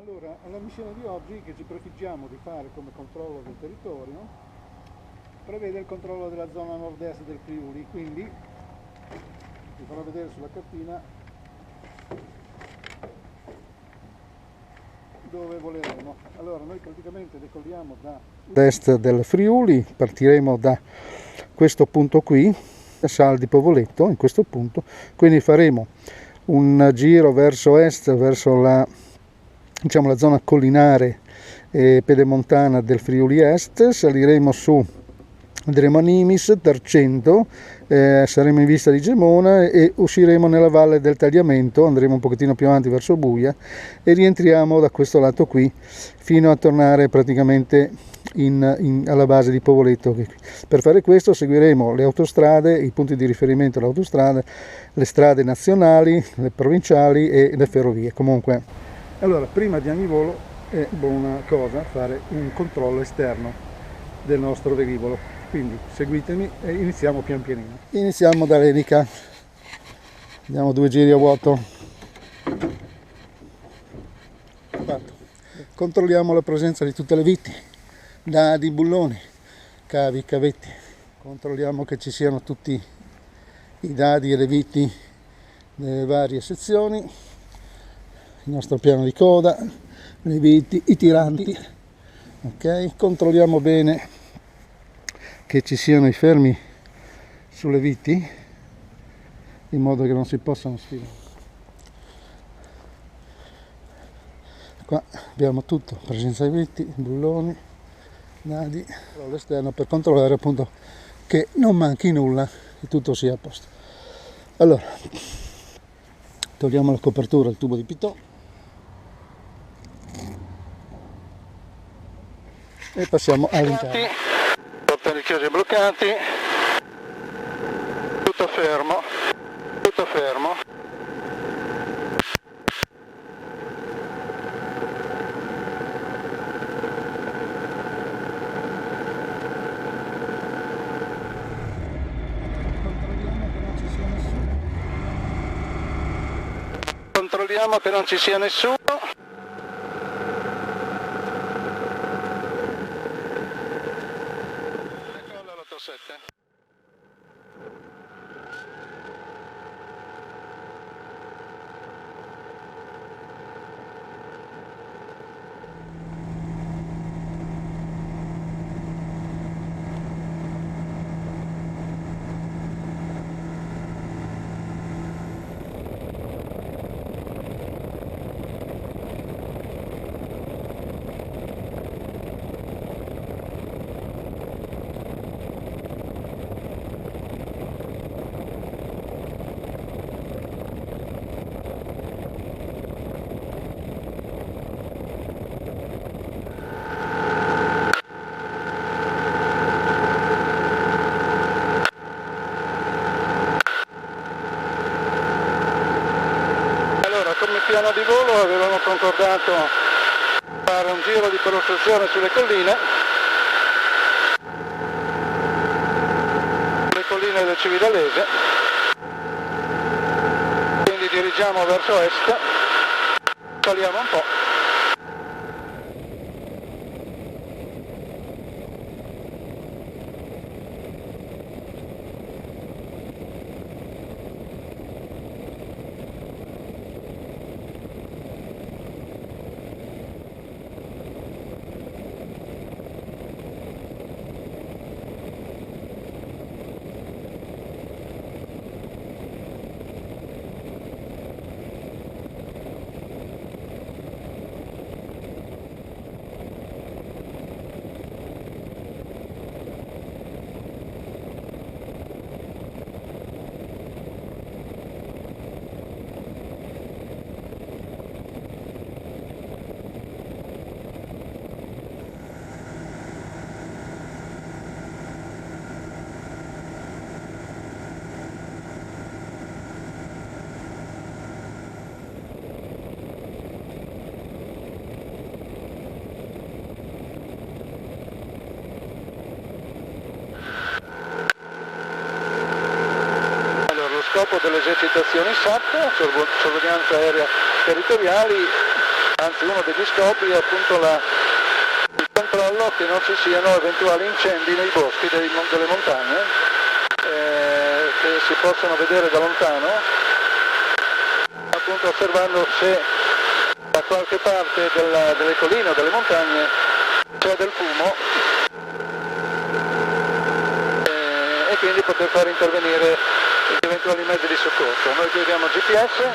Allora, alla missione di oggi, che ci prefiggiamo di fare come controllo del territorio, prevede il controllo della zona nord-est del Friuli, quindi vi farò vedere sulla cartina dove voleremo. Allora, noi praticamente decolliamo da est del Friuli, partiremo da questo punto qui, Sal di Povoletto, in questo punto, quindi faremo un giro verso est, verso la zona collinare e pedemontana del Friuli Est, saliremo su, andremo a Nimis, Tarcento, saremo in vista di Gemona e usciremo nella valle del Tagliamento, andremo un pochettino più avanti verso Buia e rientriamo da questo lato qui fino a tornare praticamente alla base di Povoletto. Per fare questo seguiremo le autostrade, i punti di riferimento alle autostrade, le strade nazionali, le provinciali e le ferrovie. Comunque, allora, prima di ogni volo è buona cosa fare un controllo esterno del nostro velivolo, quindi seguitemi e iniziamo pian pianino. Iniziamo dall'elica, diamo 2 giri a vuoto. Fatto. Controlliamo la presenza di tutte le viti, dadi, bulloni, cavi, cavetti. Controlliamo che ci siano tutti i dadi e le viti nelle varie sezioni, il nostro piano di coda, le viti, i tiranti. Ok, controlliamo bene che ci siano i fermi sulle viti in modo che non si possano sfilare. Qua abbiamo tutto, presenza di viti, bulloni, nadi, all'esterno per controllare appunto che non manchi nulla e tutto sia a posto. Allora, togliamo la copertura al tubo di pitò e passiamo all'interno. Portoni chiusi e bloccati, tutto fermo, tutto fermo. Controlliamo che non ci sia nessuno. Decolla l'87. Come piano di volo avevamo concordato fare un giro di prostruzione sulle colline del Cividalese, quindi dirigiamo verso est, saliamo un po'. Lo scopo delle esercitazioni SAT, sorveglianza aerea territoriali, anzi uno degli scopi è appunto il controllo che non ci siano eventuali incendi nei boschi delle montagne, che si possono vedere da lontano, appunto osservando se da qualche parte delle colline o delle montagne c'è del fumo, e quindi poter far intervenire gli eventuali mezzi di soccorso. Noi qui abbiamo GPS.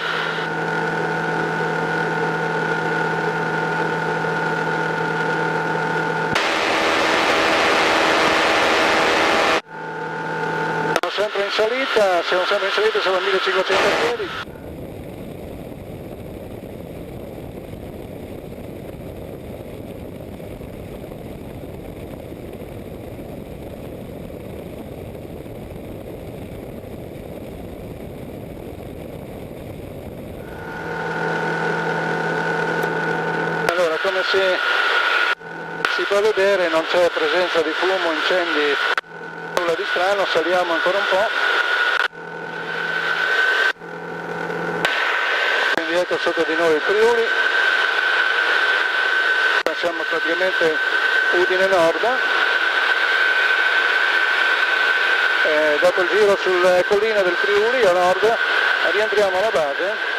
Siamo sempre in salita, siamo a 1500 piedi. Allora, come si può vedere, non c'è presenza di fumo, incendi, nulla di strano. Saliamo ancora un po'. Quindi ecco sotto di noi il Friuli. Siamo praticamente Udine Nord. Dopo il giro sulle colline del Friuli a nord rientriamo alla base.